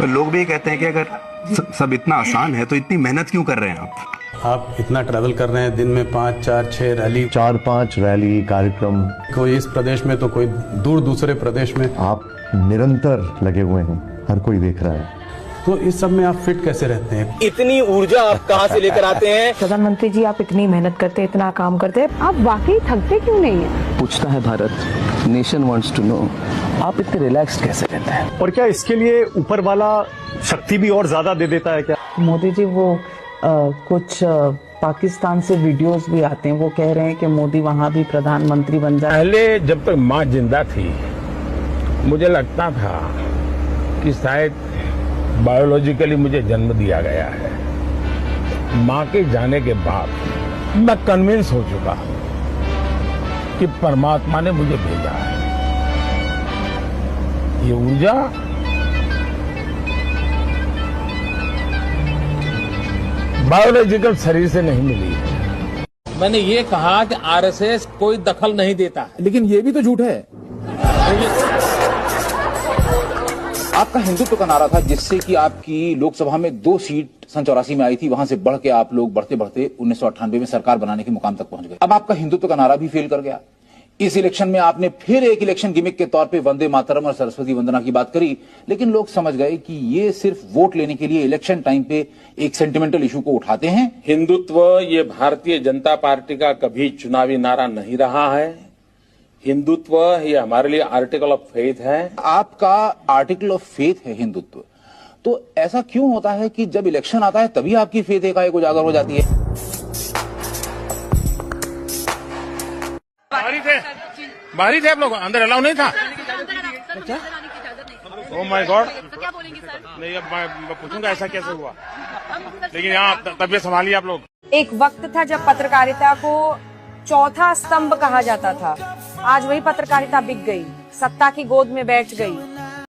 तो लोग भी कहते हैं कि अगर सब इतना आसान है तो इतनी मेहनत क्यों कर रहे हैं आप इतना ट्रैवल कर रहे हैं, दिन में 5, 4, 6 रैली, 4-5 रैली कार्यक्रम, कोई इस प्रदेश में तो कोई दूर दूसरे प्रदेश में, आप निरंतर लगे हुए हैं, हर कोई देख रहा है। तो इस सब में आप फिट कैसे रहते हैं? इतनी ऊर्जा आप कहाँ से लेकर आते हैं? प्रधानमंत्री जी, आप इतनी मेहनत करते हैं, इतना काम करते हैं, आप वाकई थकते क्यों नहीं है? पूछता है Bharat, nation wants to know, आप इतने रिलैक्स्ड कैसे रहते हैं? और क्या इसके लिए ऊपर वाला शक्ति भी और ज्यादा दे देता है क्या? मोदी जी, वो कुछ पाकिस्तान से वीडियोस भी आते हैं, वो कह रहे हैं कि मोदी वहाँ भी प्रधानमंत्री बन जाए। पहले जब तक माँ जिंदा थी मुझे लगता था कि शायद बायोलॉजिकली मुझे जन्म दिया गया है। माँ के जाने के बाद मैं कन्विंस हो चुका कि परमात्मा ने मुझे भेजा है। ये ऊर्जा बायोलॉजिकल शरीर से नहीं मिली है। मैंने ये कहा कि आरएसएस कोई दखल नहीं देता, लेकिन ये भी तो झूठ है। आपका हिंदुत्व का नारा था जिससे कि आपकी लोकसभा में 2 सीट सन 84 में आई थी, वहां से बढ़ के आप लोग बढ़ते बढ़ते 1998 में सरकार बनाने के मुकाम तक पहुंच गए। अब आपका हिंदुत्व का नारा भी फेल कर गया। इस इलेक्शन में आपने फिर एक इलेक्शन गिमिक के तौर पे वंदे मातरम और सरस्वती वंदना की बात करी, लेकिन लोग समझ गए कि ये सिर्फ वोट लेने के लिए इलेक्शन टाइम पे एक सेंटिमेंटल इशू को उठाते हैं। हिंदुत्व ये भारतीय जनता पार्टी का कभी चुनावी नारा नहीं रहा है। हिंदुत्व ये हमारे लिए आर्टिकल ऑफ फेथ है। आपका आर्टिकल ऑफ फेथ है हिंदुत्व। तो ऐसा क्यों होता है कि जब इलेक्शन आता है तभी आपकी फेथ एकाएक उजागर हो जाती है? बाहरी थे आप लोग, अंदर अलाउ नहीं था। ओह माय गॉड, नहीं अब मैं पूछूंगा ऐसा कैसे हुआ, लेकिन यहाँ तबीयत संभालिए आप लोग। एक वक्त था जब पत्रकारिता को चौथा स्तंभ कहा जाता था। आज वही पत्रकारिता बिक गई, सत्ता की गोद में बैठ गई।